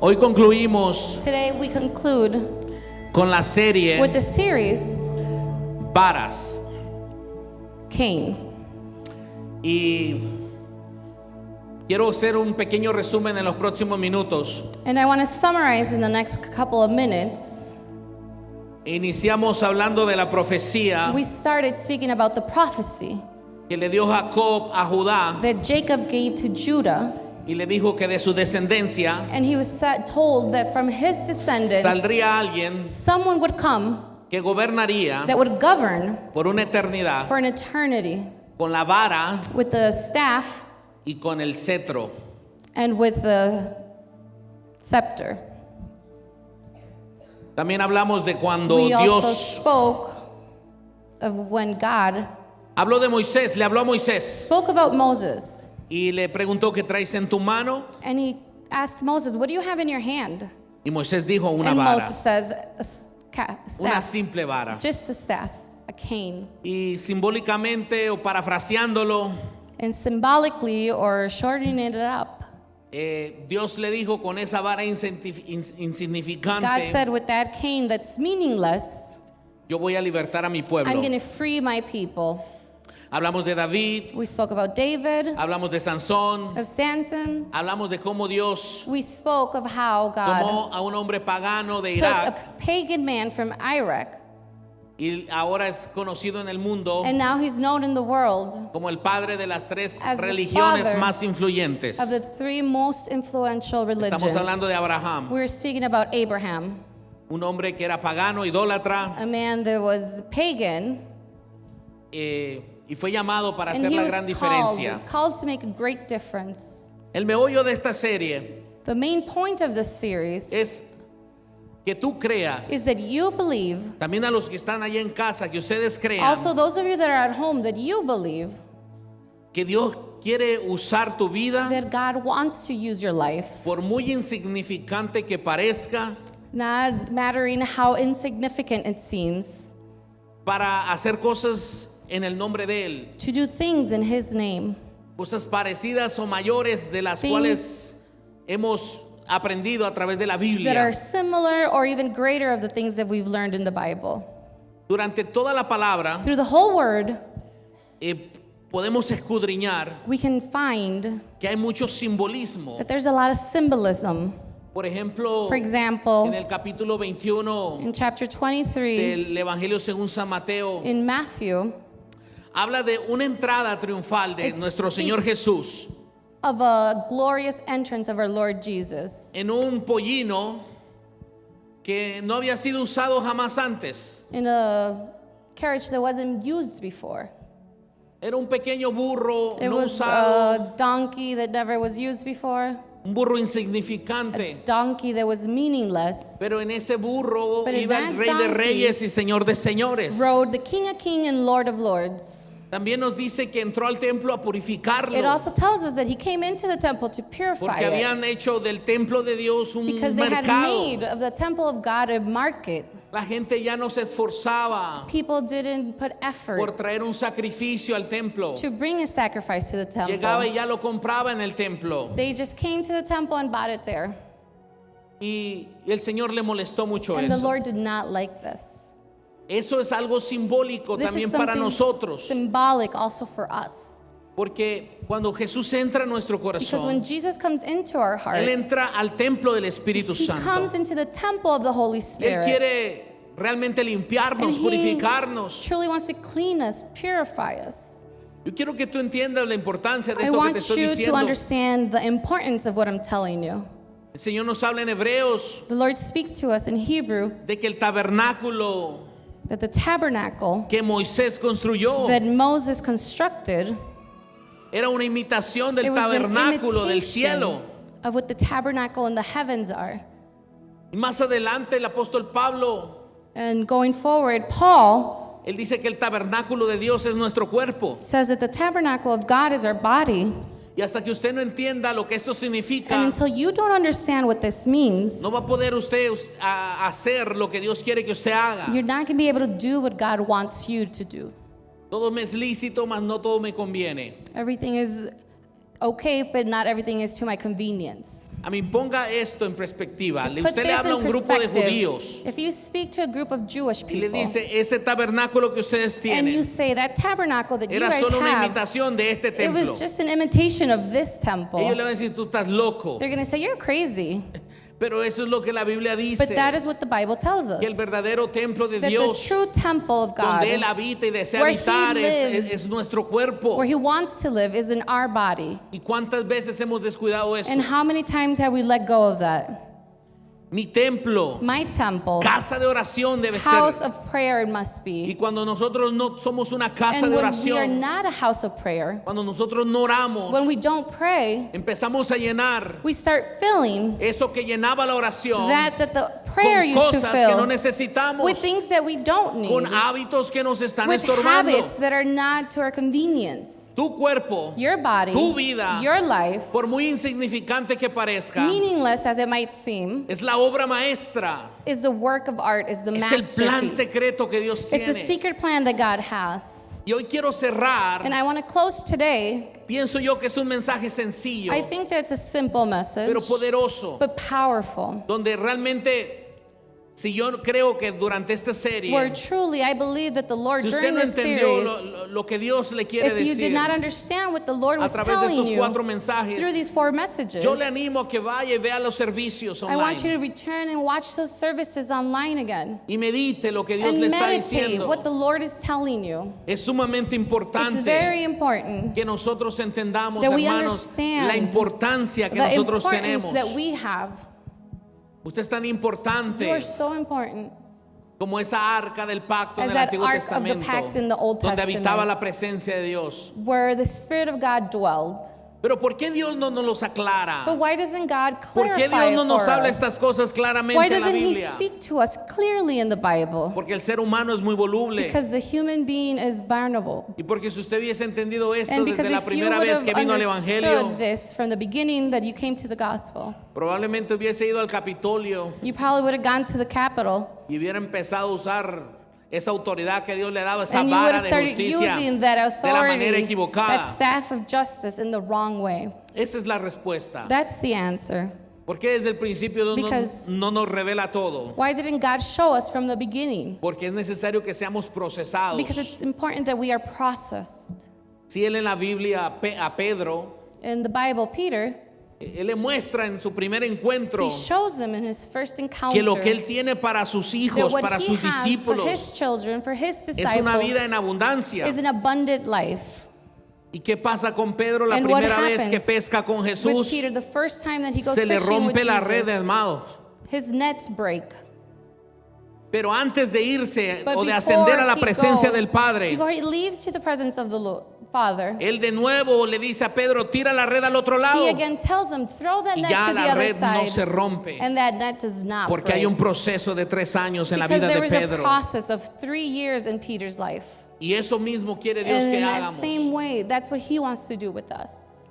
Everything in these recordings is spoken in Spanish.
Hoy concluimos Today we conclude con la serie with the series Varas. Cain. Y quiero hacer un pequeño resumen en los próximos minutos. And I want to summarize in the next couple of minutes. Iniciamos hablando de la profecía We started speaking about the prophecy que le dio Jacob a Judá that Jacob gave to Judah, y le dijo que de su descendencia and he was told that from his descendants saldría alguien someone would come que gobernaría that would govern por una eternidad for an eternity con la vara with the staff y con el cetro. and with the scepter. También hablamos de cuando We also Dios spoke of when God habló de Moisés, le habló a Moisés spoke about Moses, y le preguntó qué traes en tu mano and he asked Moses, "What do you have in your hand?" y Moisés dijo una And vara, Moses says, una staff, simple vara. just a staff, a cane. Y simbólicamente o parafraseándolo, And symbolically or shortening it up, Dios le dijo con esa vara God insignificante, said, with that cane that's meaningless, yo voy a libertar a mi I'm pueblo. going to free my people. Hablamos de David, We spoke about David, hablamos de Sansón, of Samson. hablamos de cómo Dios We spoke of how God tomó a un hombre pagano de took a Irak pagan man from Iraq, y ahora es conocido en el mundo and now he's known in the world como el padre de las tres as the religiones father más influyentes. of the three most influential religions. Estamos hablando de Abraham, We're speaking about Abraham, un hombre que era pagano, idólatra, a man that was pagan, y fue llamado para and hacer he la was gran diferencia. called to make a great difference. El meollo de esta serie The main point of this series es que tú creas, is that you believe, también a los que están allá en casa, que ustedes crean also those of you that are at home, that you believe que Dios quiere usar tu vida, that God wants to use your life, por muy insignificante que parezca, not mattering how insignificant it seems, para hacer cosas en el nombre de Él, to do things in His name, cosas parecidas o mayores de las Things cuales hemos aprendido a través de la that Biblia. are similar or even greater of the things that we've learned in the Bible. Durante toda la palabra Through the whole word, podemos escudriñar we can find que hay mucho simbolismo. that there's a lot of symbolism. Por ejemplo, For example, en el capítulo 21 in chapter 23 del Evangelio según San Mateo, in Matthew, habla de una entrada triunfal de It nuestro Señor speaks Jesús of a glorious entrance of our Lord Jesus en un pollino que no había sido usado jamás antes. in a carriage that wasn't used before. Era un pequeño burro It no was usado, a donkey that never was used before, un burro a insignificante. donkey that was meaningless. Pero en ese burro But in iba el that Rey de donkey Reyes y Señor de Señores. Rode the King of Kings and Lord of Lords. También nos dice que entró al templo a purificarlo, It also tells us that he came into the temple to purify porque it, habían hecho del templo de Dios un because they had mercado. made of the temple of God a market. La gente ya no se esforzaba People didn't put por effort traer un sacrificio al templo. to bring a sacrifice to the Llegaba y temple. ya lo compraba en el templo. They just came to the temple and bought it there. Y el Señor le molestó mucho And the eso. Lord did not like this. Eso es algo simbólico This también is para something nosotros. symbolic also for us. Porque cuando Jesús entra en nuestro Because when corazón, Jesus comes into our heart, Él entra al templo del Espíritu he comes Santo. into the temple of the Holy Él Spirit. quiere realmente And limpiarnos, he purificarnos. truly wants to clean us, purify us. Yo quiero que tú entiendas la importancia de I esto que want te estoy you to diciendo. understand the importance of what I'm telling you. El Señor nos habla en Hebreos The Lord speaks to us in Hebrew de que el tabernáculo that the tabernacle que Moisés construyó that Moses constructed, era una imitación del it was an tabernáculo del imitation cielo. of what the tabernacle in the heavens are. Y más adelante el apóstol Pablo, And going forward, Paul él dice que el tabernáculo de Dios es nuestro cuerpo. says that the tabernacle of God is our body. Y hasta que usted no entienda lo que esto And significa, until you don't understand what this means, no va a poder usted hacer lo que Dios quiere que usted haga. you're not going to be able to do what God wants you to do. Todo me es lícito, mas no todo me conviene. Everything is okay, but not everything is to my convenience. A mí ponga esto en perspectiva. Just put Usted le this habla a in un grupo de perspective. judíos If you speak to a group of Jewish y le people dice, ese tabernáculo que ustedes and you tienen say that tabernacle that you era guys solo una have, imitación de este it templo. was just an imitation of this temple. Ellos le van a decir, tú estás loco. They're going to say, you're crazy. Pero eso es lo que la Biblia dice. But that is what the Bible tells us. Que el verdadero templo de That the Dios, true temple of God, donde Él habita y desea where He habitar, lives, es nuestro cuerpo. where He wants to live, is in our body. ¿Y cuántas veces hemos descuidado eso? And how many times have we let go of that? Mi templo, My temple, casa de oración debe house ser. of prayer it must Y be. cuando nosotros no somos una casa And de when we are oración, not a house of prayer, cuando nosotros no oramos, when we don't pray, empezamos a llenar we start filling eso que llenaba la oración that the prayer con used to cosas que no fill necesitamos, with things that we don't need, con hábitos que nos están with estorbando. habits that are not to our convenience. Tu cuerpo, Your body, tu vida, your life, por muy insignificante que parezca, meaningless as it might seem, es la obra maestra, is the work of art, is the es el plan masterpiece. secreto que Dios It's a tiene. secret plan that God has. Y hoy quiero cerrar, And I want to close today. pienso yo que es un mensaje sencillo, I think that it's a simple message, pero poderoso, but powerful. donde realmente, si yo creo que durante esta Where serie, truly I believe that the Lord si usted during no this entendió series, lo que Dios le quiere if you did decir not understand what the Lord a was través de telling estos you 4 through mensajes, these 4 messages, yo le animo a que vaya y vea los servicios I want you online to return and watch those services online again y medite lo que Dios and le está meditate diciendo. what the Lord is telling you. Es sumamente It's importante very important que nosotros entendamos, that we hermanos, understand la importancia que the nosotros importance tenemos. that we have. Usted es tan You are importante so important. como esa arca del pacto en As el that Antiguo ark of the Testamento, pact in the Old donde habitaba Testament. la presencia de Dios. Where the Spirit of God dwelled. Pero ¿por qué Dios no nos los aclara? But why doesn't God ¿Por qué clarify Dios no it nos for habla us? estas cosas claramente Why en la doesn't He Biblia? speak to us clearly in the Bible? Porque el ser humano es muy voluble. Because the human being is vulnerable. Y porque si usted hubiese entendido esto And because desde la if you primera would vez have que vino al Evangelio, understood this from the beginning that you came to the gospel, probablemente hubiese ido al Capitolio you probably would have gone to the Capitol y hubiera empezado a usar esa autoridad que Dios le ha dado, esa and you would vara have de started justicia, using that de la manera authority, equivocada. that staff of justice in the wrong way. Esa es la respuesta. That's the answer. Porque desde el principio Dios Because- no nos revela todo. Why didn't God show us from the beginning? Porque es necesario que seamos procesados. Because it's important that we are processed. Si él en la Biblia a Pedro, In the Bible, Peter, él le muestra en su primer encuentro he shows them in his first encounter que lo que él tiene para sus that hijos, what para he sus has for his discípulos, children, for his es una vida disciples, en abundancia. is an abundant life. ¿Y qué pasa con Pedro la And what primera vez que happens pesca con with Jesús? Peter, the first time that he goes Se le fishing with rompe la red, Jesus, hermanos. his nets break. Pero antes de irse But o de before ascender a la he presencia goes, del Padre, before he leaves to the presence of the Father, él de nuevo le dice a Pedro, tira la red al otro lado. he again tells him, throw that Y net ya to the la other red no side. se rompe. And that net does not Porque break. hay un proceso de 3 años en la Because vida there de was a Pedro. process of 3 years in Peter's life. Y eso mismo quiere Dios And que in that hagamos. same way, that's what he wants to do with us.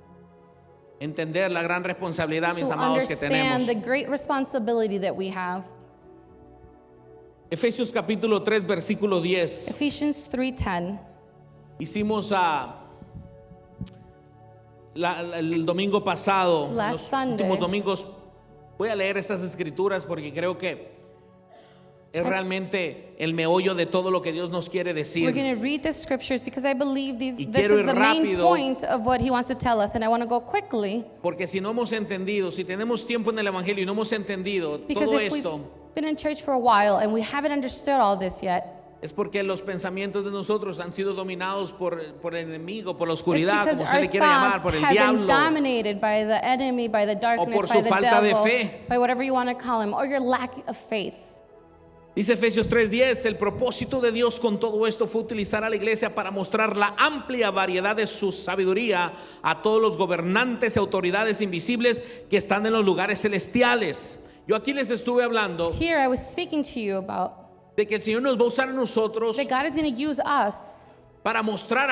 Entender la gran responsabilidad, mis To amados, que understand tenemos. the great responsibility that we have. Efesios capítulo 3, versículo 10. Ephesians 3:10. Hicimos el domingo pasado, Last los Sunday. últimos domingos. Voy a leer estas escrituras porque creo que es realmente el meollo de todo lo que Dios nos quiere We're decir. going to read the scriptures because I believe Y this quiero is the ir main rápido. point of what he wants to tell us. And I want to go quickly Porque si no hemos entendido, si tenemos tiempo en el Evangelio y no hemos entendido because todo if we've esto, been in church for a while and we haven't understood all this yet, es porque los pensamientos de nosotros han sido dominados por el enemigo, por la it's oscuridad, because como usted our le quiera llamar, thoughts por el have been diablo, dominated by the enemy, by the darkness, por by su the falta de devil, fe. by whatever you want to call him, or your lack of faith. Dice Efesios 3:10, el propósito de Dios con todo esto fue utilizar a la iglesia para mostrar la amplia variedad de su sabiduría a todos los gobernantes y autoridades invisibles que están en los lugares celestiales. Yo aquí les estuve hablando Here I was speaking to you about de que el Señor nos va a usar a nosotros that God is going to use us para mostrar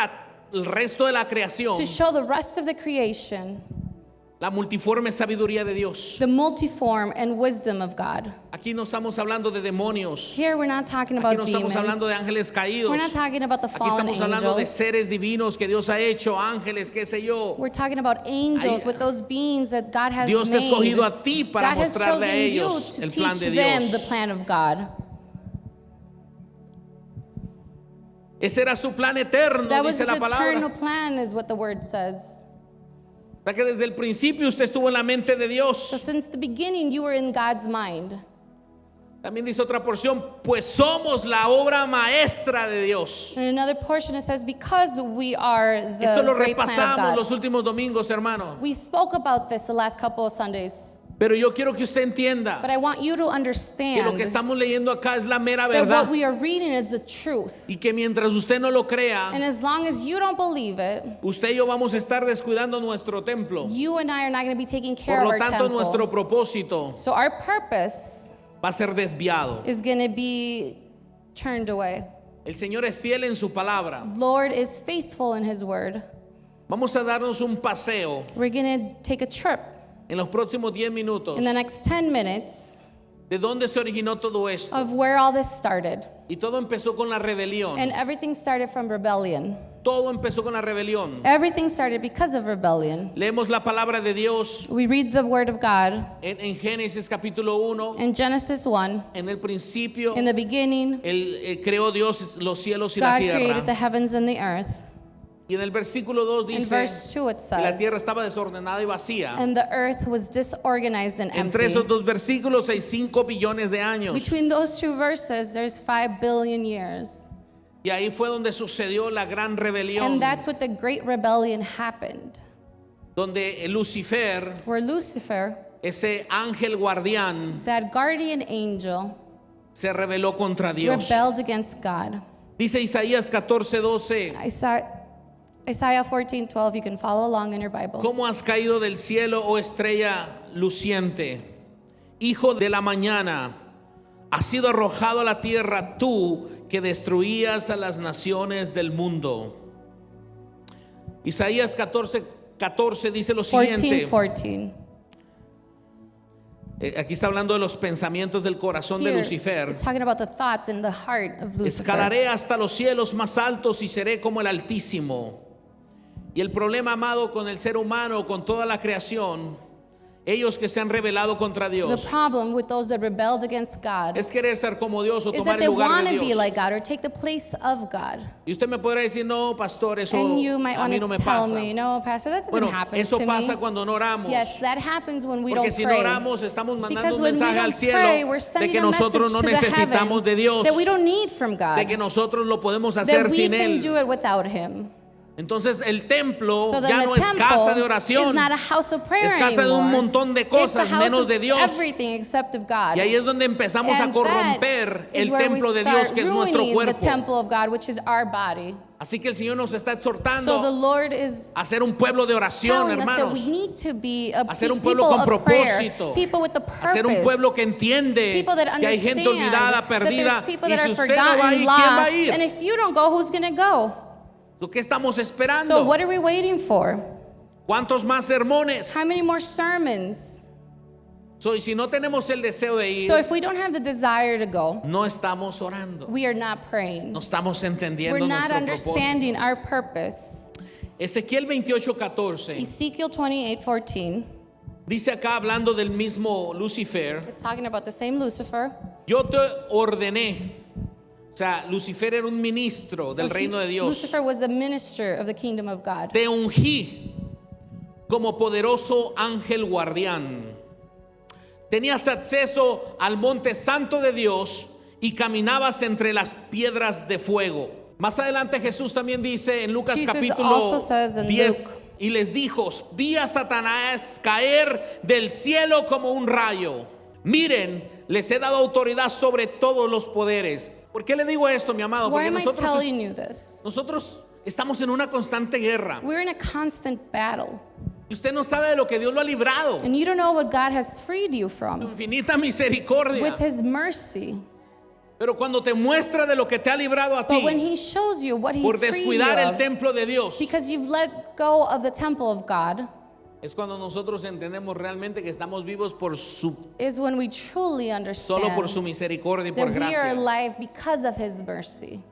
al resto de la creación to show the rest of the creation La multiforme sabiduría de Dios. The multiform and wisdom of God. Aquí no estamos hablando de demonios. Here we're not talking Aquí about no estamos demons. hablando de ángeles caídos. We're not talking about the Aquí fallen estamos hablando de angels. seres divinos que Dios ha hecho, ángeles, qué sé yo. We're talking about angels Ahí- with those beings that God has Dios te ha made. escogido a ti para God has mostrarle a chosen ellos you el to plan teach de them Dios. the plan of God. Ese era su plan eterno, That was dice his la eternal palabra. plan, is what the word says. O sea que desde el principio usted estuvo en la mente de So Dios. since the beginning, you were in God's mind. También dice otra porción, pues somos la obra maestra de Dios. In another portion, it says, because we are Esto the lo great plan of repasamos God. los últimos domingos, hermano. We spoke about this the last couple of Sundays, Pero yo quiero que usted entienda but I want you to que lo understand que estamos leyendo acá es la mera that verdad. what we are reading is the truth. Y que mientras usted no lo And crea, as long as you don't believe it, usted y yo vamos a estar descuidando nuestro templo. you and I are not going to be taking care Por of lo our tanto, nuestro temple. propósito So our purpose va a ser desviado. is going to be turned away. El Señor es fiel en su palabra. Lord is faithful in his word. Vamos a darnos un paseo We're going to take a trip en los próximos 10 minutos in the next 10 minutes de dónde se originó todo esto. of where all this started. Y todo empezó con la rebelión. And everything started from rebellion. Todo empezó con la rebelión. Everything started because of rebellion. Leemos la palabra de Dios We read the word of God en Génesis capítulo 1. in Genesis 1. En el principio, In the beginning, creó Dios los cielos y la God created the tierra. heavens and the earth. Y en el versículo 2 In dice verse 2 it que la tierra says, estaba desordenada y vacía. and the earth was disorganized and Entre empty. esos dos versículos hay 5 billones de años. Between those two verses, there's 5 billion years. Y ahí fue donde sucedió la gran rebelión, And that's what the great rebellion happened, donde Lucifer, where Lucifer, ese ángel guardián, that guardian angel, se rebeló contra Dios. rebelled against God. Dice Isaías 14:12, Isaiah 14:12, you can follow along in your Bible. ¿cómo has caído del cielo, oh estrella luciente? Hijo de la mañana, has sido arrojado a la tierra tú que destruías a las naciones del mundo. Isaías 14:14 dice lo siguiente. 14:14. Aquí está hablando de los pensamientos del corazón de Here, Lucifer. it's talking about the thoughts in the heart of Lucifer. Escalaré hasta los cielos más altos y seré como el Altísimo. Y el problema, amado, con el ser humano, con toda la creación, ellos que se han rebelado contra The Dios, problem with those that rebelled against God es querer ser como Dios o is tomar that el they lugar want de to be Dios. like God or take the place of God. Y usted me podrá decir, no, pastor, eso And you might a want mí no me to tell pasa. me, no, Pastor, that doesn't Bueno, happen eso to pasa me. cuando no oramos. Yes, that happens when we Porque don't si no pray. oramos, estamos mandando Because un when we mensaje al don't pray, cielo we're de sending que a nosotros no message to the necesitamos heavens de Dios, that we don't need from God, de que nosotros lo podemos that hacer we sin can Él. do it without Him. Entonces el templo So then ya the no es casa de temple oración, is not a house of prayer es casa de un anymore. montón de It's a cosas house menos of de Dios. everything except of God. Y ahí es donde empezamos a And corromper that is el where templo we de Dios, start que es nuestro ruining the cuerpo. temple of God, which is our body. Así que el Señor nos está So the exhortando Lord is a ser un pueblo de oración, telling us that we hermanos. need to be a A ser un people pueblo con of prayer, propósito. people with the A ser un pueblo que purpose, entiende people that que hay gente understand olvidada, that perdida. there's people Y that si are usted no va forgotten, ahí, ¿quién va a lost, and ir? if you don't go, who's going to go? ¿Lo que estamos So esperando? what are we waiting for? ¿Cuántos más sermones? How many more sermons? Y si no tenemos el deseo de ir, So if we don't have the desire to go, no estamos orando. we are not praying. No estamos entendiendo We're not nuestro propósito. understanding our purpose. Ezequiel 28:14 Ezekiel 28:14, dice acá, hablando del mismo Lucifer, it's talking about the same Lucifer. yo te ordené. O sea, Lucifer era un ministro del So reino de Dios. Lucifer was a minister of the kingdom of God. Te ungí como poderoso ángel guardián. Tenías acceso al monte santo de Dios y caminabas entre las piedras de fuego. Más adelante Jesús también dice en Lucas Jesus capítulo also says in 10, Luke, y les dijo, vi a Satanás caer del cielo como un rayo. Miren, les he dado autoridad sobre todos los poderes. ¿Por qué le digo esto, mi amado? why Porque am I telling you this? nosotros estamos en una constante guerra. We're in a constant battle, Y usted no sabe de lo que Dios lo ha librado. and you don't know what God has freed you Su from infinita misericordia. with His mercy. Pero cuando te muestra de lo que te ha librado a But when ti He shows you what por He's freed you descuidar el of, templo de Dios, because you've let go of the temple of God, Es cuando nosotros entendemos realmente que estamos vivos por is when we truly solo por su understand misericordia y por that we are gracia. alive because of His mercy.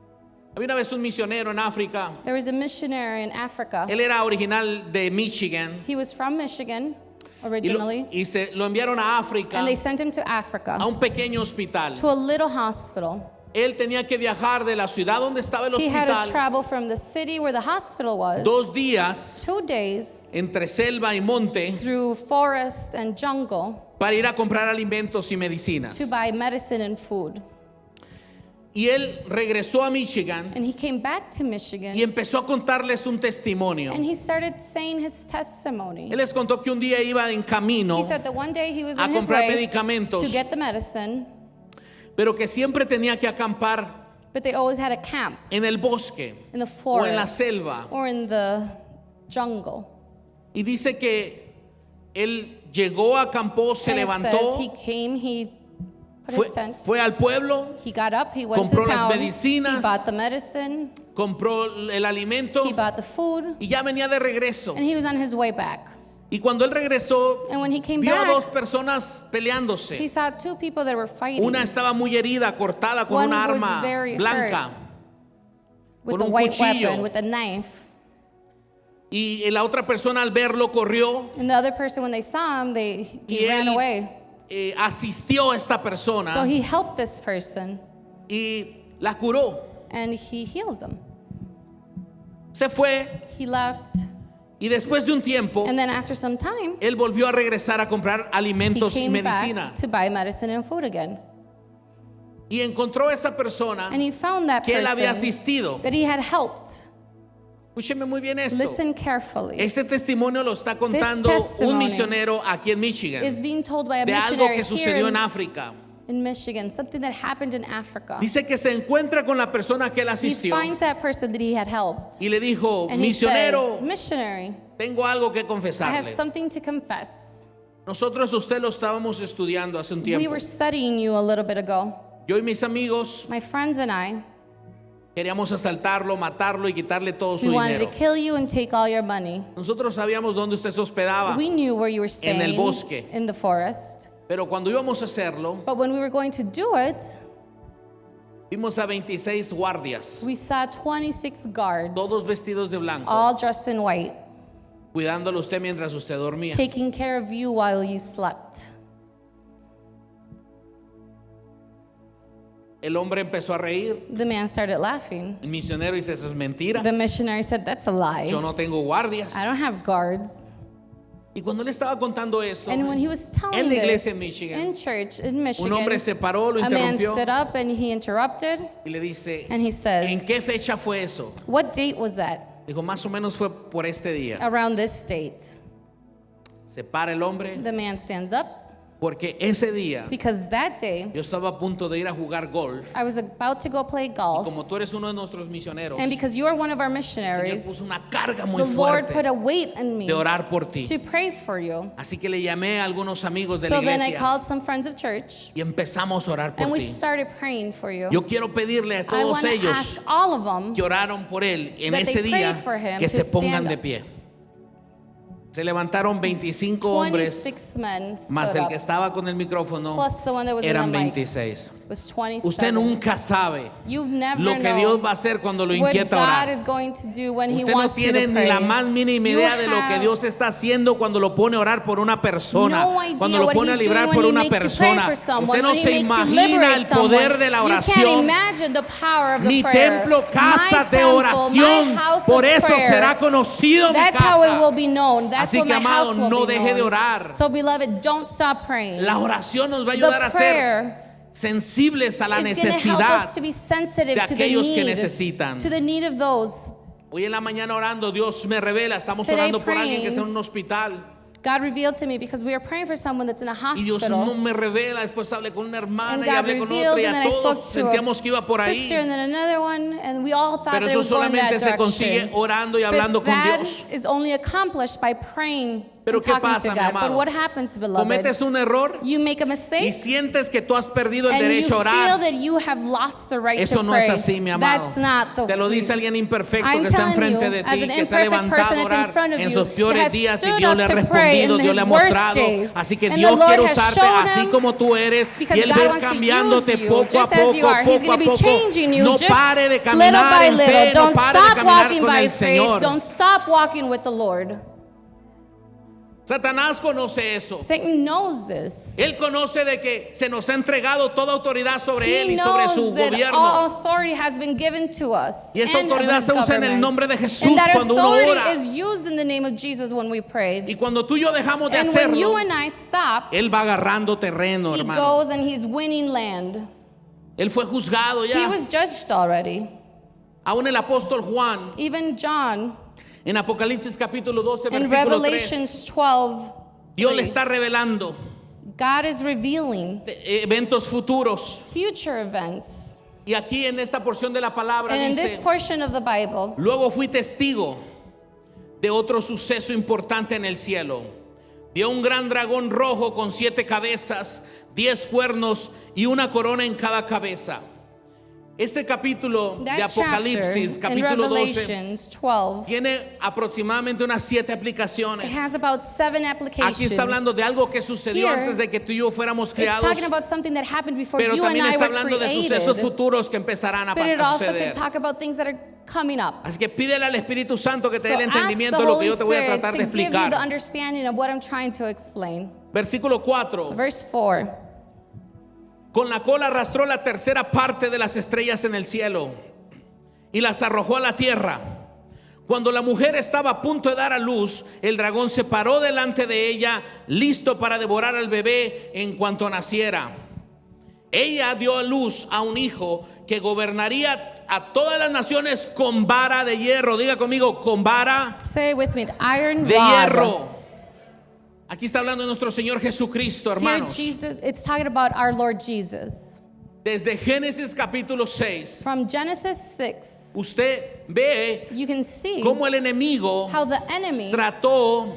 Había una vez un misionero en África. There was a missionary in Africa. Él era original de Michigan He was from Michigan y originally, lo enviaron a África, and they sent him to Africa, a un pequeño hospital. to a little hospital. Él tenía que viajar de la ciudad donde estaba el He had to hospital travel from the city where the hospital was 2 días 2 days entre selva y monte through forest and jungle para ir a comprar alimentos y medicinas. to buy medicine and food. Y él regresó a Michigan And he came back to Michigan y empezó a contarles un testimonio. and he started saying his testimony. Él les contó que un día iba en camino, He said that one day he was a in his comprar way medicamentos, to get the medicine, pero que siempre tenía que acampar but they always had a camp en el bosque in the o en la forest selva. or in the jungle. Y dice que él llegó, acampó, se And it levantó, says he came, he put fue, his tent, fue al pueblo, he got up, he went to compró las town, medicinas, he bought the medicine, compró el alimento he bought the food, y ya venía de regreso. and he was on his way back. Y cuando él regresó, And when he came vio a back, 2 personas he peleándose. saw 2 people that were fighting. Una estaba muy herida, cortada con One una was arma very blanca. with con a un white cuchillo. weapon, with a knife. Y la otra persona al verlo corrió, And the other person, when they saw him, y he ran él away. asistió a esta So persona he helped this person y la curó. and he healed them. Se fue He left, y después de un tiempo, and then after some time, él volvió a regresar a comprar he alimentos y came medicina. back to buy medicine and food again. Y encontró a esa persona And he found that que él había person asistido. that he had helped. Escúcheme muy bien esto. Listen carefully. Este testimonio lo está contando un testimony misionero aquí en Michigan, Is being told by a de algo missionary que here sucedió en África. in Michigan, something that happened in Africa. Dice que se encuentra con la persona que él He asistió finds that person that he had helped. y le dijo, And he misionero, says, missionary, tengo algo que I have confesarle. something to confess. Nosotros usted lo estábamos estudiando hace un We tiempo. were studying you a little bit ago. Yo y mis amigos My friends and I, queríamos asaltarlo, matarlo y quitarle todo su we wanted to dinero. kill you and take all your money. Nosotros sabíamos dónde usted se hospedaba, We knew where you were staying, el bosque. in the forest. pero cuando íbamos a hacerlo, But when we were going to do it, vimos a 26 guardias, we saw 26 guards, todos vestidos de blanco, all dressed in white, cuidándolo a usted mientras usted dormía. taking care of you while you slept. El hombre empezó a reír. The man started laughing. El misionero dice, eso es mentira. The missionary said, that's a lie. Yo no tengo guardias. I don't have guards. Y cuando le estaba contando esto, And when he was telling en la iglesia this en Michigan, in church in un Michigan, hombre se paró, lo a man interrumpió stood up and he interrupted y le dice, and he says, ¿en qué fecha fue eso? what date was that? Dijo, más o menos fue por este día. Around this date. Se para el hombre The man stands up porque ese día because that day yo estaba a punto de ir a jugar golf. I was about to go play golf, Como tú eres uno de nuestros misioneros, and because you are one of our el Señor missionaries, puso una carga muy the Lord put fuerte a weight on me de orar por ti. to pray for you. Así que le llamé a algunos amigos de la So then I iglesia called some friends of church y empezamos a orar and por we ti. started praying for you. Yo quiero pedirle a I todos want to ellos ask all of them que oraron por él en that ese they día prayed for him que to se pongan stand de up. pie. Se levantaron 25 hombres, 26 men más stood el que up, estaba con el micrófono, plus the one that was in eran the mic. 26. Was 27. Usted nunca sabe You never lo que know Dios va a hacer cuando lo what inquieta a God orar. is going to do when He Usted no wants you tiene to ni la pray. más mínima You idea de lo que have Dios está haciendo cuando lo pone a orar por una persona, no idea cuando lo what pone a He's librar doing por when He una makes you pray persona. for someone, Usted no when He se makes you imagina liberate el poder someone. de la You can't oración. imagine the power of the Mi prayer. templo, casa My de temple, oración, my house por of eso prayer. será conocido mi That's how it will casa. be known. That's Así what que, my amado, house will no be deje de known. orar. So beloved, don't stop praying. La oración nos va a ayudar The a ser prayer sensibles a la is going to help necesidad. us to be sensitive de to the aquellos que need, necesitan. to the need of those. Hoy en la mañana orando, Dios me revela, estamos Today orando por alguien que praying, está en un hospital. God revealed to me because we are praying for someone that's in a Y Dios no hospital. me revela, después hablé con una And hermana y God hablé con revealed, otra y and a then I todos spoke to sentíamos que iba por a ahí. sister and then another one, and we all thought Pero that it eso was going that solamente se consigue direction. orando y hablando But con that Dios. is only accomplished by praying Pero and ¿qué talking pasa, to mi God. But amado? what happens, beloved? Cometes un error You make a y mistake sientes que tú has perdido el and you derecho a feel orar. that you have lost the right Eso to no pray. es así, mi amado. That's not the Te lo dice alguien imperfecto I'm que está telling enfrente you, de as ti, an que se ha imperfect levantado person a that's in orar front of en you, sus that peores has días y stood Dios up le ha to pray in respondido, Dios le ha his worst mostrado. days. Así que And Dios the Lord quiere has usarte shown así him, como tú eres because y Él God va a ir wants to cambiándote use you poco a just as poco, you are. He's poco a going to be poco. changing you No just pare de little caminar by en fe, little. no Don't pare de stop caminar walking con by el faith. Señor. Don't stop walking with the Lord. Satanás conoce eso. Satan knows this. Él conoce de que se nos ha entregado toda autoridad sobre He Él y sobre knows su that all gobierno. authority has been given to us. Y esa and of autoridad his se usa en el government. nombre de Jesús And that cuando uno authority ora. is used in the name of Jesus when we pray. Y cuando tú y yo dejamos de And when you hacerlo, and I stop, Él va agarrando terreno, he hermano. goes and he's winning land. Él fue juzgado He ya. was judged already. Aún el apóstol Juan, Even John, en Apocalipsis capítulo 12, in versículo 3, Revelations 12, Dios le está revelando God is revealing eventos futuros. future events. Y aquí en esta porción de la palabra And in this dice, portion of the Bible, luego fui testigo de otro suceso importante en el cielo. Vi a un gran dragón rojo con 7 cabezas, 10 cuernos y una corona en cada cabeza. Este capítulo de that Apocalipsis, chapter in capítulo 12, Revelations 12, tiene aproximadamente unas 7 it aplicaciones. has about 7 applications. Aquí está hablando de algo que sucedió Here, antes de que tú y yo fuéramos It's creados, talking about something that happened before pero you and también I está were hablando de sucesos created. futuros que empezarán a But it also suceder. could talk about things that are coming up. Así que pídele al Espíritu Santo que te dé So el ask entendimiento the de lo que Holy yo te voy a Spirit tratar de to give you the explicar. understanding of what I'm trying to explain. Versículo 4. Verse 4. Con la cola arrastró la tercera parte de las estrellas en el cielo y las arrojó a la tierra. Cuando la mujer estaba a punto de dar a luz, el dragón se paró delante de ella, listo para devorar al bebé en cuanto naciera. Ella dio a luz a un hijo que gobernaría a todas las naciones con vara de hierro. Diga conmigo, con vara Say it with me. Iron de rod. hierro. Aquí está hablando de nuestro Señor Jesucristo, Here, hermanos. Jesus, it's talking about our Lord Jesus. Desde Génesis capítulo 6, From Genesis 6, usted ve you can see cómo el enemigo how the enemy trató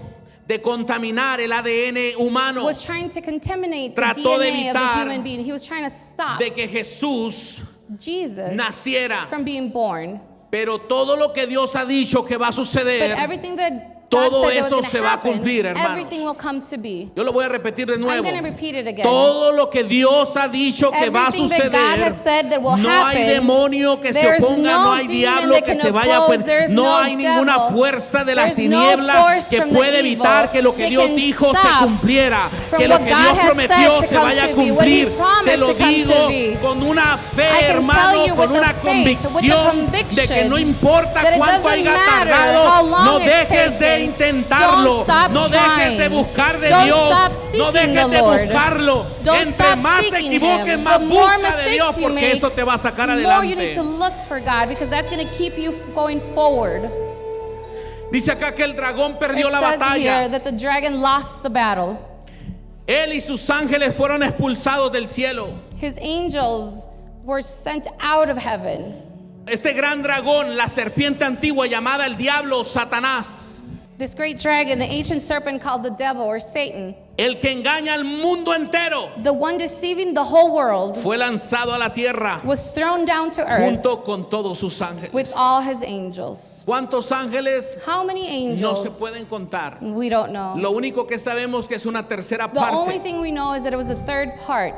de contaminar el ADN humano, was trying to contaminate the Trató de DNA of the evitar human being. He was trying to stop de que Jesús Jesus naciera. from being born. Pero todo lo que Dios ha dicho que va a But suceder, everything that todo God said that eso was se going va a to happen, cumplir, hermanos. everything will come to be. yo lo voy a repetir de I'm nuevo. going to repeat it again. Todo lo que Dios ha dicho que va a Everything that God has suceder, said that will no hay happen, demonio que se there's oponga, no no hay demon diablo that que can se vaya a oppose, there's no no hay ninguna devil, fuerza de las there's no tinieblas force que from the puede evil evitar que lo que that Dios can dijo se stop cumpliera, from que lo what que God Dios has prometió said to se come vaya a to be, what He cumplir. Te promised lo to come digo to be. con una I fe, can tell hermano, you con with una the faith, with the convicción de que no importa that it cuánto doesn't haya matter tardado, how long no it's dejes de taken. intentarlo, Don't stop no dejes de trying. buscar de Don't Dios, stop no seeking dejes the de Lord. buscarlo. Don't Entre stop más te seeking equivoques, Him. más The more busca de Dios, mistakes you porque make, eso te va a sacar the more you need adelante. to look for God, because that's going to keep you going forward. Dice acá que el dragón perdió It la says here batalla. that the dragon lost the battle. Él y sus ángeles fueron expulsados del cielo. His angels were sent out of heaven. Este gran dragón, la serpiente antigua llamada el diablo, Satanás, This great dragon, the ancient serpent called the devil or Satan, el que engaña al mundo entero, the one deceiving the whole world, fue lanzado a la tierra was thrown down to earth junto con todos sus ángeles. with all his angels. ¿Cuántos ángeles? How many No se angels? pueden contar. We don't know. Lo único que sabemos que es una tercera The only parte. thing we know is that it was a third part.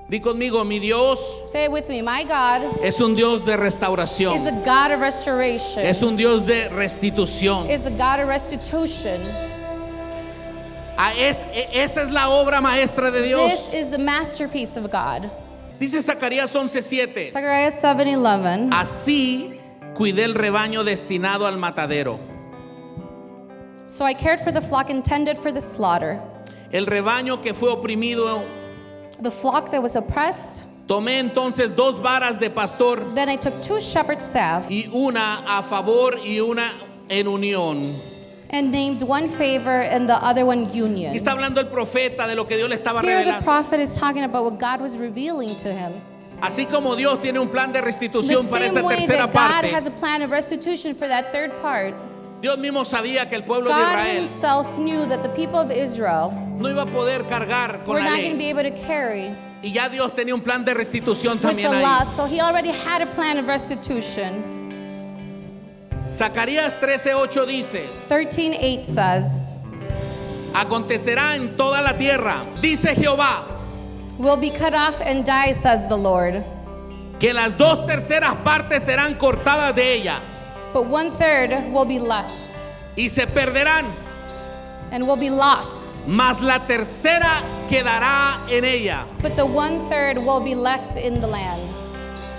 Di conmigo, mi Dios Say it with me. My God es un Dios de is a restauración. God of restoration. Es un Dios de restitución. Is a God of restitution. Esa es la obra maestra de Dios. This is the masterpiece of God. Dice Zacarías 11:7. Zechariah 7:11. Así cuidé el rebaño destinado al matadero. So I cared for the flock intended for the slaughter. El rebaño que fue oprimido. The flock that was oppressed. Tomé entonces 2 varas de pastor Then I took 2 shepherd's staff y una a favor y una en unión. and named one favor and the other one union. Aquí está hablando el profeta de lo que Dios le estaba Here the revelando. prophet is talking about what God was revealing to him. Así como Dios tiene un plan de The restitución para esa same way tercera that God parte, has a plan of restitution for that third part, Dios mismo sabía que el pueblo de God Israel himself knew that the people of Israel no iba a poder cargar con were la not going to be ley. able to carry Y ya Dios tenía un plan de restitución with también the ahí. law, so he already had a plan of restitution. Zacarías 13:8 dice: 13:8 says, acontecerá en toda la tierra, dice Jehová, will be cut off and die, says the Lord. que las 2/3 partes serán cortadas de ella But 1/3 will be left y se perderán, and will be lost. mas la tercera quedará en ella. But the 1/3 will be left in the land.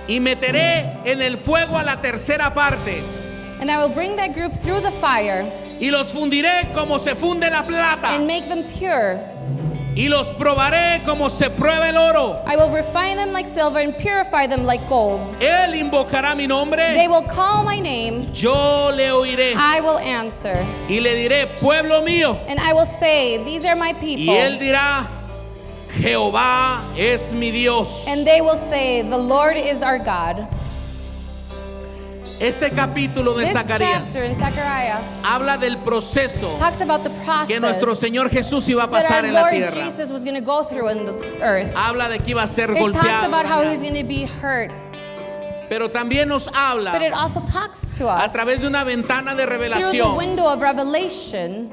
Y meteré en el fuego a la tercera parte And I will bring that group through the fire y los fundiré como se funde la plata and make them pure. y los probaré como se prueba el oro. I will refine them like silver and purify them like gold. Él invocará mi They nombre, will call my name, yo le oiré I will answer. y le diré, pueblo mío. And I will say, these are my Y él people. dirá, Jehová es mi Dios. And they will say, the Lord is our God. Este capítulo de This Zacarías chapter in Zechariah habla del proceso talks about the que nuestro process Señor Jesús iba a that pasar our en la Lord tierra. Jesus was going to go through in the earth. Habla de que iba a ser It talks golpeado, about how he's dañado. going to be hurt. Pero también nos habla But it also talks to a us través de una ventana de through the revelación. window of revelation.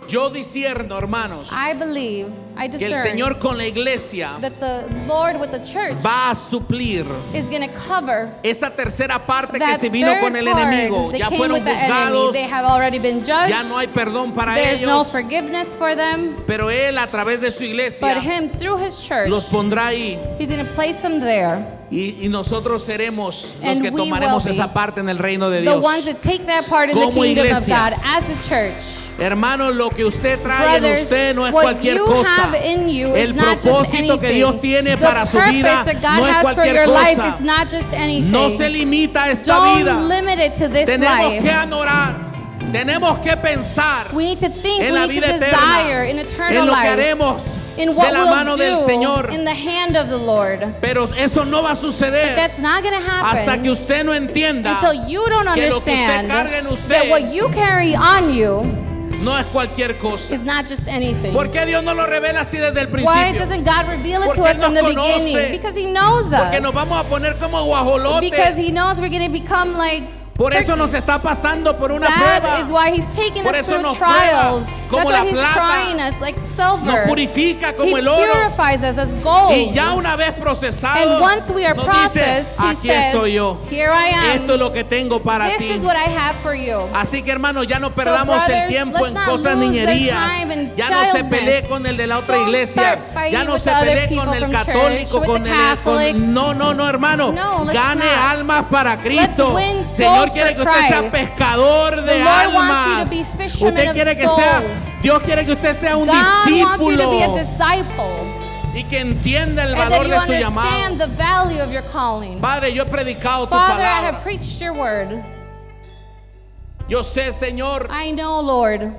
Yo discierno, hermanos, I believe, I que el discern Señor con la iglesia that the Lord with the church va a suplir is going to cover esa tercera parte que that se vino con el third enemigo. part Ya that came fueron with the enemy. juzgados, They have already been judged. ya no hay perdón para There's no ellos, forgiveness for them. pero Él a través de su But iglesia him, through his church, los pondrá ahí. he's going to place them there. Y nosotros seremos los And que we tomaremos will be esa parte en el reino de The Dios. ones that take that part in the Como kingdom of iglesia. God as a church. Hermano, lo que usted trae en Brothers, usted no es what cualquier you cosa. have in you is El not just propósito que Dios anything. tiene The para su vida purpose that God no es has for cualquier your life cosa. is not just anything. No se limita a esta Don't vida. limit it to this Tenemos life. que adorar, tenemos que pensar We need to think, en we la need to vida desire in eterna, eternal en lo que life, haremos in de what la mano del we'll do Señor. in the hand of the Lord. Pero eso no va a But suceder that's not going to hasta que happen usted no entienda until you don't que lo que usted understand carga en usted that what you carry on you no es cualquier cosa. is not just anything. ¿Por qué Dios no lo revela así desde el Why principio? doesn't God reveal it to Porque us from the nos conoce. beginning? Because He knows Porque nos us. vamos a poner como guajolotes. Because He knows we're going to become like Por eso turkeys. nos está pasando por una That prueba. is why He's taking Por us eso through nos trials. prueba como That's la why He's plata. trying us like Nos silver. purifica como He el oro. purifies us as gold. Y ya una vez procesados, And once we are nos processed, dice, He aquí says, estoy yo. here I am. Esto es lo que tengo para This ti. is what I have for you. Así que hermanos, ya no perdamos el brothers, tiempo let's en not cosas lose the niñerías. time in Ya no se childness. pelee con el de la otra Don't iglesia. start fighting Ya no with se the other pelee people con el from católico, church, with con the el Catholic. no, hermano. No, let's Gane not. almas para Cristo. win Señor souls quiere for que usted sea Christ. pescador de The Lord wants you almas. to be fishermen Usted of quiere que sea, souls. Dios quiere que usted sea un God wants you to discípulo be a disciple. y que entienda el And that valor you de su llamado. understand the value of your calling. Padre, yo he predicado tu Father, I palabra. have preached your word. Yo sé, Señor, I know, Lord,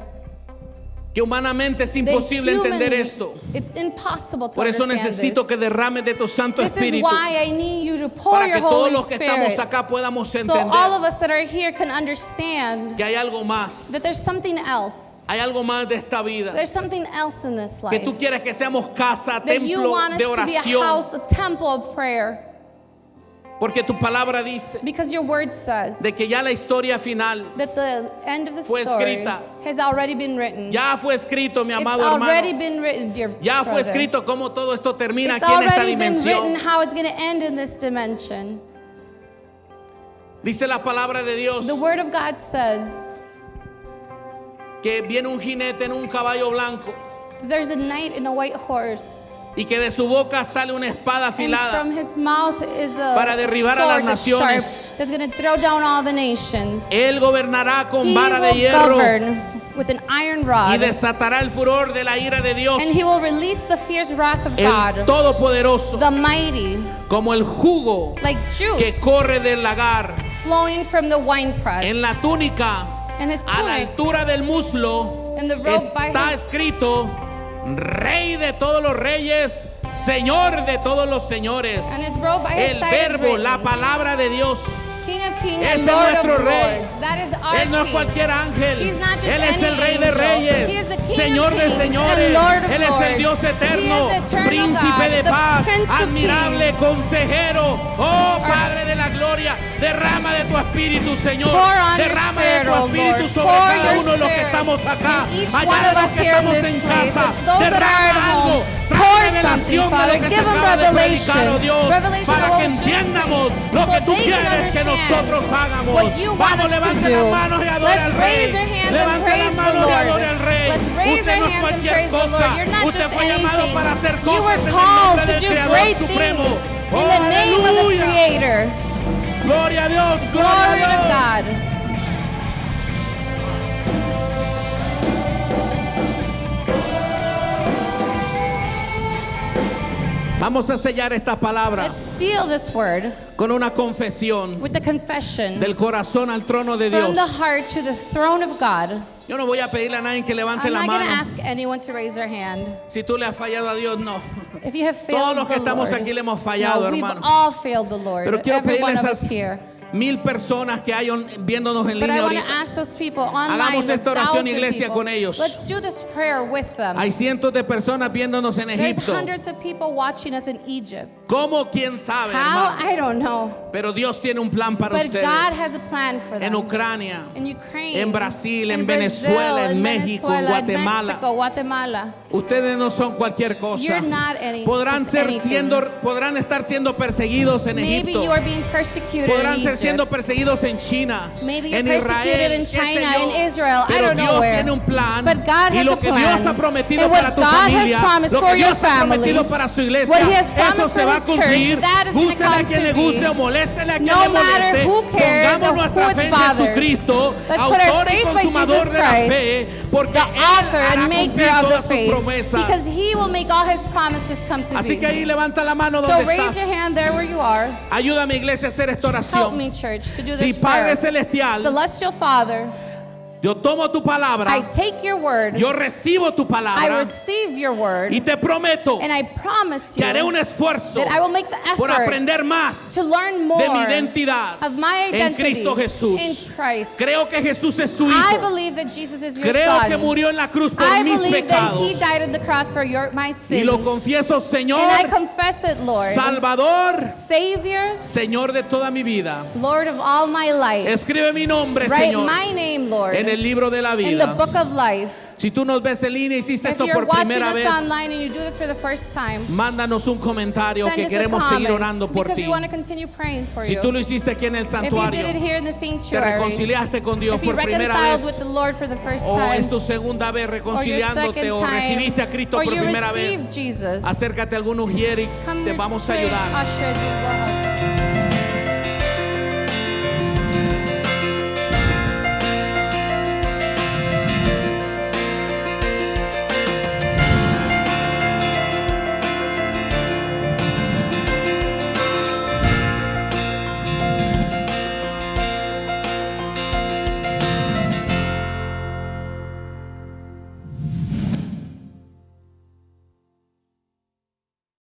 que humanamente es that imposible entender humanly esto. it's impossible to Por eso understand necesito this. que derrames de tu Santo This is Espíritu why I need you to pour para your que todos Holy los que estamos Spirit acá podamos so all entender of us that are here can understand que hay algo más. that there's something else. Hay algo más de esta vida. There's something else in this Que life. tú quieres que seamos casa, That you templo want us de to be a oración. house, a temple of prayer. Porque tu palabra dice Because your word says de que ya la historia final that the end of the fue story escrita. has already been written. ya fue escrito, mi It's amado already hermano. been written, dear Ya fue brother. escrito cómo todo esto termina It's aquí en esta already been written dimensión. how it's going to end in this dimension. Dice la palabra de Dios The word of God says que viene un jinete en un caballo blanco that there's a knight in a white horse. y que de su boca sale una espada And afilada from his mouth is a para derribar a las sword that's sharp naciones. that's going to throw down all the nations. Él gobernará con He vara de will hierro govern with an iron y rod. desatará el furor de la ira de Dios, And he will release the fierce wrath of el God, Todopoderoso, the mighty, como el jugo like que juice corre del lagar flowing from the winepress. en la túnica. And his A la tunic altura del muslo and the robe by está his escrito: Rey de todos los reyes, Señor de todos los señores. and his robe by his El side is verbo, la written. palabra de Dios, King of kings Es and Lord of nuestro rey. lords. That is our Él no es King. cualquier ángel. He's not just Él es any el Rey de angel. Reyes, He is the King Señor of de kings señores. and Lord of Él es el lords. Dios eterno, He is eternal Príncipe God, de the paz, Prince of admirable Peace. consejero. Oh Padre de la gloria, derrama de tu espíritu, Señor. Pour on your Derrama spirit, de tu oh espíritu Lord. sobre Pour cada your uno de los que spirit estamos acá. in each Allá one de of los us que here in estamos this en place. casa. Those that are Derrama at algo. home, Trae pour revelación something, de Father. lo que se Give them acaba de revelation. predicar, oh Dios, Revelation para of que what was just entiendamos preached, lo so que tú they can quieres que understand nosotros hagamos. what you want Vamos, us to levante do. las manos y adore Let's al raise Rey. our hands and Levante las praise the manos y Lord. adore al Rey. Let's raise Usted our no es hands and cualquier praise the Lord. cosa. You're not Usted just fue llamado anything. para hacer You cosas were en el called nombre to del do Creador great Supremo. things Oh, in the name of the aleluya. Creator. Gloria a Dios, gloria Glory a to Dios. God. Vamos a sellar esta palabra Let's seal this word con una confesión with the confession del corazón al trono de from the Dios. heart to the throne of God. Yo no voy a pedirle a nadie que levante I'm la not going to mano. ask anyone to raise their hand. Si tú le has fallado a Dios, no. If you have failed Todos los que the estamos Lord, aquí le hemos fallado, no, we've hermano. all failed the Lord. Pero quiero Every one pedirle a of us esas here. 1000 personas que hay viéndonos en But I línea want to ahorita. ask those people online, Hagamos those esta oración, 1,000 iglesia, people, con ellos. let's do this prayer with them. Hay cientos de personas viéndonos en There's Egipto. hundreds of people watching us in Egypt. ¿Cómo? ¿Quién sabe, How? hermano? I don't know. Pero Dios tiene un plan para But ustedes. God has a plan for them. En Ucrania, In Ukraine, en Brasil, en Brazil, Venezuela, en in México, en Venezuela, in Guatemala. Mexico, Guatemala. Ustedes no son cualquier cosa. You're not any, Podrán just anything. podrán estar siendo perseguidos en Maybe Egipto. you are being persecuted Podrán in ser siendo Egypt. perseguidos en China, Maybe you're en persecuted Israel, in qué sé China, yo. in Israel, I Pero don't know Dios where. tiene un plan But God y has lo a que plan. Dios ha prometido And what para tu God has familia, promised lo for que your Dios ha prometido family, para su iglesia, what He has eso promised se for va a His church, cumplir. that is gonna Gústele a come quien to le guste be. o moléstele a quien No le matter moleste. who cares Pongamos or nuestra who fe it's en bothered. Jesucristo, Let's put our autor y faith by consumador Jesus de la Christ, fe, porque the Él author hará and maker cumplir of the todas sus faith, promesas. because He will make all His promises come to Así que be. ahí levanta la mano So donde raise estás. your hand there where you are. Ayúdame, iglesia, a hacer esta Help oración. me, church, to do Mi this Padre prayer. Celestial, Celestial Father, yo tomo tu I palabra, take your word, yo recibo tu I palabra receive your word, y te prometo and I promise que you haré un esfuerzo that I will make the por effort aprender más to learn de mi more identidad of my en identity Cristo Jesús. in Christ. Creo que Jesús es tu I Hijo. believe that Jesus is your Creo son. que murió en la cruz por I mis believe that He pecados. died on the cross for my Y sins. lo confieso, And I Señor, confess it, Lord. Salvador, Savior, Señor de toda mi vida. Lord of all my life. Escribe mi nombre, Write Señor, my name, Lord, en el libro de la in the vida. book of life. Si tú nos ves en línea y hiciste If esto you're por watching primera us vez, online and you do this for the first time, mándanos un comentario send que us a queremos seguir comment orando por because ti. we want to continue praying for Si you. tú lo hiciste aquí en el If you did it santuario, here in the te sanctuary, reconciliaste con Dios if you por primera reconciled vez, with the Lord for the first o es time, tu segunda vez or your reconciliándote, second o time, recibiste a Cristo or por you primera vez, received Jesus, acércate a algún ujier y come te vamos a to ayudar. usher, we will help.